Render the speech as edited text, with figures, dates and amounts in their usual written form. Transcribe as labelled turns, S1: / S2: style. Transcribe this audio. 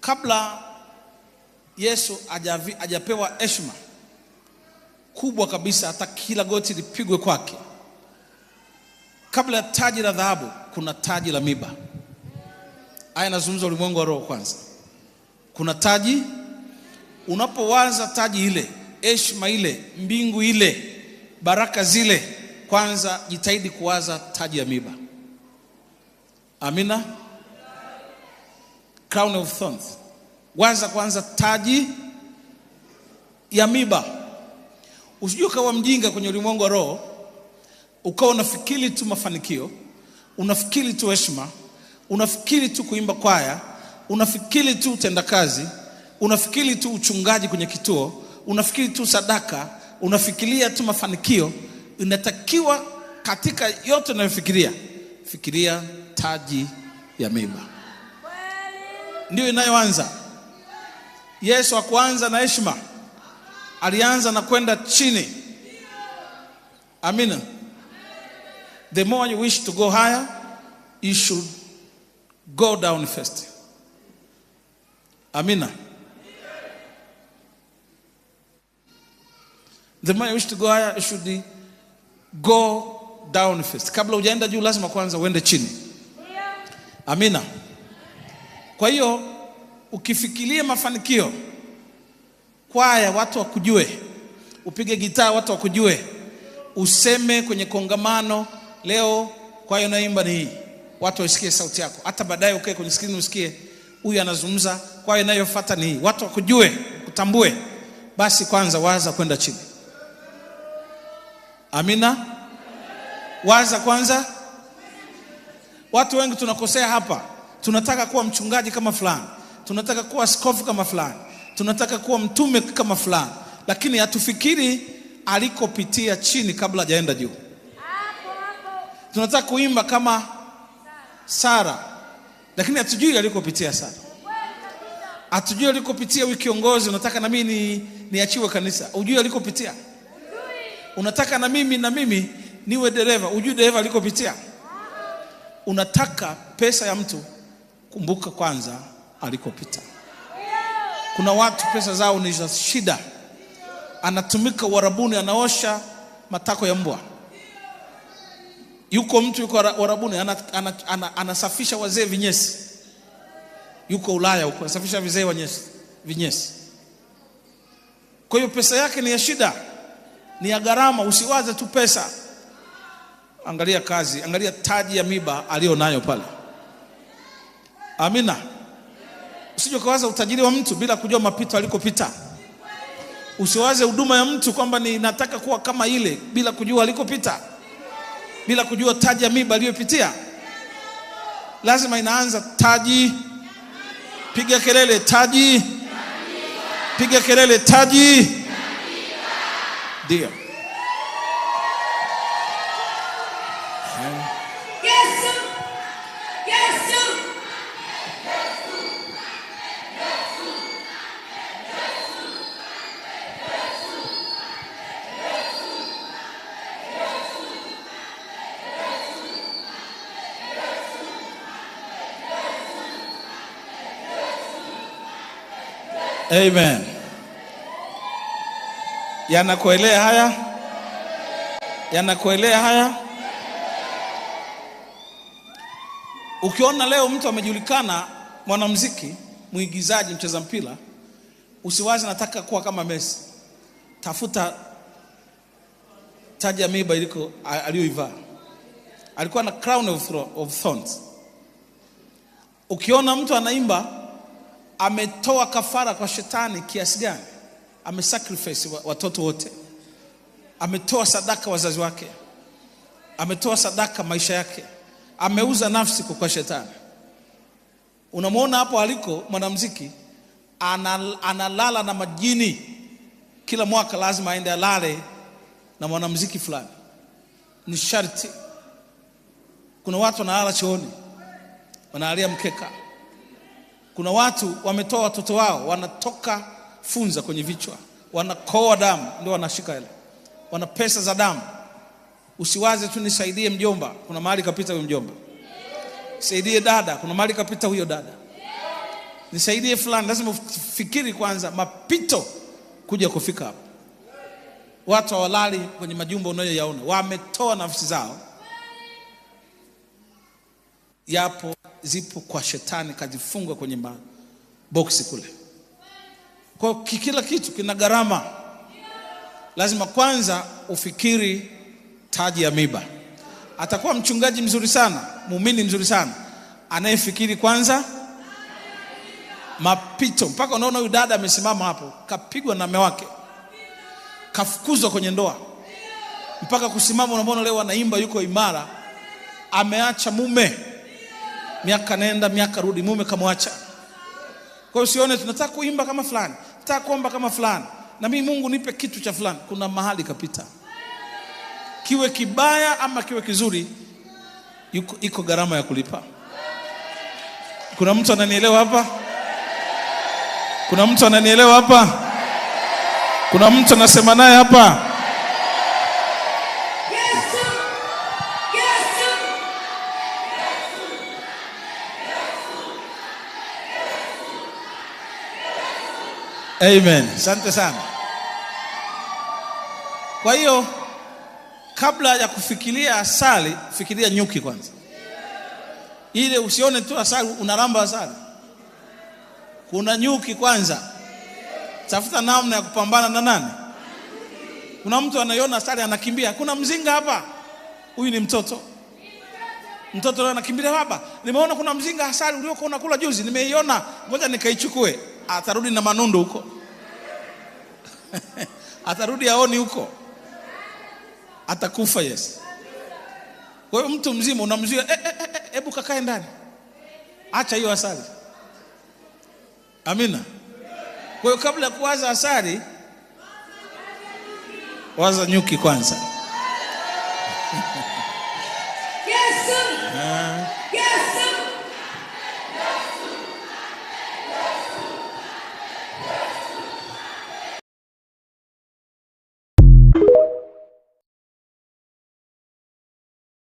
S1: kabla Yesu hajapewa heshima kubwa kabisa, hata kila goti lipigwe kwake, kabla ya taji la dhahabu kuna taji la miba. Haya nazungumza ulimwengu wa roho kwanza. Kuna taji, unapowaza taji ile, heshima ile, mbingu ile, baraka zile, kwanza jitahidi kuwaza taji ya miba. Amina. Crown of thorns. Waza kwanza taji ya miba. Usijue kawa mjinga kwenye ulimwengu wa roho, ukawa unafikiri tu mafanikio, unafikiri tu heshima, unafikiri tu kuimba kwaya, unafikiri tu utendakazi, unafikiri tu uchungaji kwenye kituo, unafikiri tu sadaka, unafikiria tu mafanikio. Inatakiwa katika yote unayofikiria, fikiria taji ya miba. Ndio inayoanza. Yesu hakuanza na heshima, alianza na kwenda chini. Amina. The more you wish to go higher, you should go down first. Amina. The more you wish to go higher, you should go down first. Kabla hujaenda juu lazima kwanza uende chini. Amina. Kwa hiyo ukifikiria mafanikio, kwaya watu wakujue, upige gitaa watu wakujue, useme kwenye kongamano leo kwaya unaimba ni hii, watu wasikie sauti yako, hata baadaye ukae kwenye screen usikie huyu anazungumza, kwaya inayofuata ni hii, watu wakujue, kutambue, basi kwanza waza kwenda chini. Amina. Waza kwanza. Watu wengi tunakosea hapa. Tunataka kuwa mchungaji kama fulani, tunataka kuwa askofu kama fulani, tunataka kuwa mtume kama fulani, lakini hatufikiri alikopitia chini kabla hajaenda juu. Tunataka kuimba kama Sara, lakini hatujui alikopitia Sara. Hatujui alikopitia huyu kiongozi. Unataka na mimi niachiwe kanisa, ujui alikopitia. Unataka na mimi niwe dereva, ujui dereva alikopitia. Unataka pesa ya mtu, kumbuka kwanza alikopita. Kuna watu pesa zao ni za shida. Anatumika Uarabuni, anaosha matako ya mbwa. Yuko mtu yuko Uarabuni, anasafisha wazee vinyesi. Yuko Ulaya huko, anasafisha wazee vinyesi. Kwa hiyo pesa yake ni ya shida, ni ya gharama. Usiwaze tu pesa. Angalia kazi, angalia taji ya miba alionayo pale. Amina. Usije kawaza utajiri wa mtu bila kujua mapito alikopita. Usiwaze huduma ya mtu kwamba nataka kuwa kama ile bila kujua alikopita, bila kujua taji ya miba aliyopitia. Lazima inaanza taji. Piga kelele taji. Piga kelele taji. Ndio. Amen. Yanakuelea haya? Yanakuelea haya? Ukiona leo mtu amejulikana, mwanamuziki, muigizaji, mcheza mpira, usiwaze nataka kuwa kama Messi. Tafuta taji ya miba iliko aliyoivaa. Alikuwa na crown of thorns. Ukiona mtu anaimba, ametoa kafara kwa shetani kiasi gani? Amesacrifice watoto wote, ametoa sadaka wazazi wake, ametoa sadaka maisha yake, ameuza nafsi kwa shetani. Unamwona hapo aliko mwanamuziki, analala na majini. Kila mwaka lazima aende alale na mwanamuziki fulani, ni sharti. Kuna watu wanalala chooni, wanalalia mkeka. Kuna watu wametoa watoto wao, wanatoka funza kwenye vichwa, wanakoa damu, ndio wanashika ile, wana pesa za damu. Usiwaze tu nisaidie mjomba, kuna mahali kapita huyo mjomba. Saidie dada, kuna mahali kapita huyo dada. nisaidie fulani, lazima ufikiri kwanza mapito kuja kufika hapo. Watu hawalali kwenye majumba unayoyaona, wametoa nafsi zao. Yapo zipo kwa shetani, kajifunga kwenye boksi kule. Kwa kila kitu kina gharama. Lazima kwanza ufikiri taji ya miba. Atakuwa mchungaji mzuri sana, muumini mzuri sana, anayefikiri kwanza mapito. Mpaka unaona huyu dada amesimama hapo, kapigwa na mume wake, kafukuzwa kwenye ndoa, mpaka kusimama unaona leo anaimba yuko imara. Ameacha mume, miaka nenda miaka rudi, mume kamwacha. Kwa hiyo usione tunataka kuimba kama fulani, nataka kuomba kama fulani, na mimi Mungu nipe kitu cha fulani. Kuna mahali kapita, kiwe kibaya ama kiwe kizuri, iko gharama ya kulipa. Kuna mtu ananielewa hapa? Kuna mtu ananielewa hapa? Kuna mtu anasema naye hapa? Amen. Asante sana. Kwa hiyo kabla ya kufikiria asali, fikiria nyuki kwanza. Ile usione tu asali unaramba asali. Kuna nyuki kwanza. Tafuta namna ya kupambana na nani? Kuna mtu anaiona asali anakimbia. Kuna mzinga hapa. Huyu ni mtoto. Mtoto leo anakimbia, baba, nimeona kuna mzinga asali uliokuwa unakula juzi, nimeiona, ngoja nikaichukue. Atarudi na manundu huko. Atarudi aoni huko. Atakufa. Yes. Kwa hiyo mtu mzima unamzuia, hebu kakae ndani, acha hiyo asali. Amina. Kwa hiyo kabla ya kuwaza asali, waza nyuki kwanza. Yes, sir.